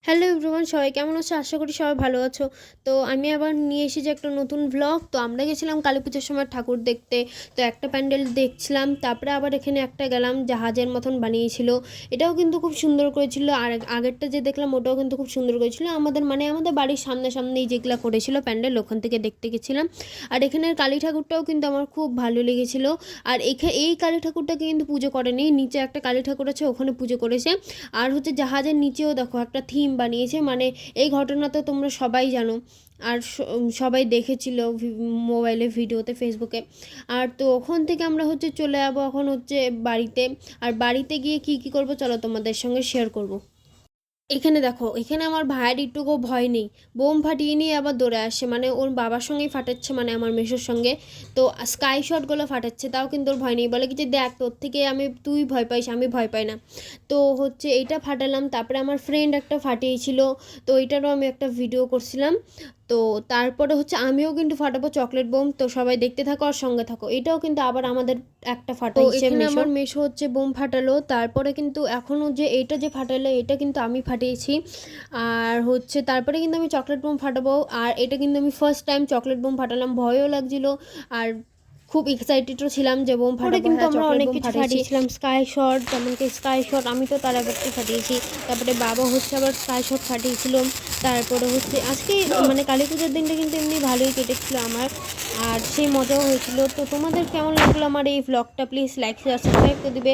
Hello everyone, সবাই কেমন আছো? আশা করি সবাই ভালো আছো। তো আমি আবার নিয়ে এসেছি একটা নতুন ব্লগ। তো আমরা গেছিলাম কালী পুজোর সময় ঠাকুর দেখতে। তো একটা প্যান্ডেল দেখছিলাম, তারপরে আবার এখানে একটা গেলাম জাহাজের মতন বানিয়েছিল। এটাও কিন্তু খুব সুন্দর করেছিল। আর আগেরটা যে দেখলাম ওটাও কিন্তু খুব সুন্দর করেছিল। আমাদের বাড়ির সামনেই যেগুলো করেছিল প্যান্ডেল, ওখান থেকে দেখতে গেছিলাম। আর এখানের কালী ঠাকুরটাও কিন্তু আমার খুব ভালো লেগেছিল। আর এই কালী ঠাকুরটাকে কিন্তু পুজো করেনি, নিচে একটা কালী ঠাকুর আছে, ওখানে পুজো করেছে। আর হচ্ছে জাহাজের নিচেও দেখো একটা থিম বানিয়েছে, মানে এই ঘটনা তো তোমরা সবাই জানো। আর সবাই দেখেছিল মোবাইলে, ভিডিওতে, ফেসবুকে। আর তো ওখান থেকে আমরা হচ্ছে চলে যাবো এখন হচ্ছে বাড়িতে। আর বাড়িতে গিয়ে কি কি করব চলো তোমাদের সঙ্গে শেয়ার করব। এখানে দেখো, এখানে আমার ভাইয়ের একটুকু ভয় নেই। বোম ফাটিয়ে নিয়ে আবার দৌড়ে আসে, মানে ওর বাবার সঙ্গেই ফাটাচ্ছে, মানে আমার মেসোর সঙ্গে। তো স্কাই শটগুলো ফাটাচ্ছে, তাও কিন্তু ওর ভয় নেই। বলে কি যে দেখ, তোর থেকে তুই ভয় পাইস, আমি ভয় পাই না। তো হচ্ছে এইটা ফাটালাম, তারপরে আমার ফ্রেন্ড একটা ফাটিয়েছিল। তো এইটারও আমি একটা ভিডিও করছিলাম। তো তারপরে হচ্ছে আমিও কিন্তু ফাটাবো চকলেট বোম। তো সবাই দেখতে থাকো আর সঙ্গে থাকো। এটাও কিন্তু আবার আমাদের একটা ফাটাইছে এখানে আমার মেশো হচ্ছে বোম ফাটালো। তারপরে কিন্তু এখনও যে এইটা যে ফাটালো এটা কিন্তু আমি ফাটিয়েছি। আর হচ্ছে তারপরে কিন্তু আমি চকলেট বোম ফাটাবো। আর এটা কিন্তু আমি ফার্স্ট টাইম চকলেট বোম ফাটালাম, ভয়ও লাগছিল। আর খুব এক্সাইটেডও ছিলাম যে বোম ফাটাবো। কিন্তু আমরা অনেক কিছু ফাটিয়েছিলাম, স্কাই শট, যেমন কি স্কাই শট আমি তো তার আগেরটা ফাটিয়েছি। তারপরে বাবা হচ্ছে আবার স্কাই শট ফাটিয়েছিল। তারপরে হচ্ছে আজকে মানে কালী পুজোর দিনটা কিন্তু এমনি ভালোই কেটেছিল আমার। আর সেই মজাও হয়েছিল। তো তোমাদের কেমন লাগলো আমার এই ভ্লগটা? প্লিজ লাইক শেয়ার সাবস্ক্রাইব করে দিবে।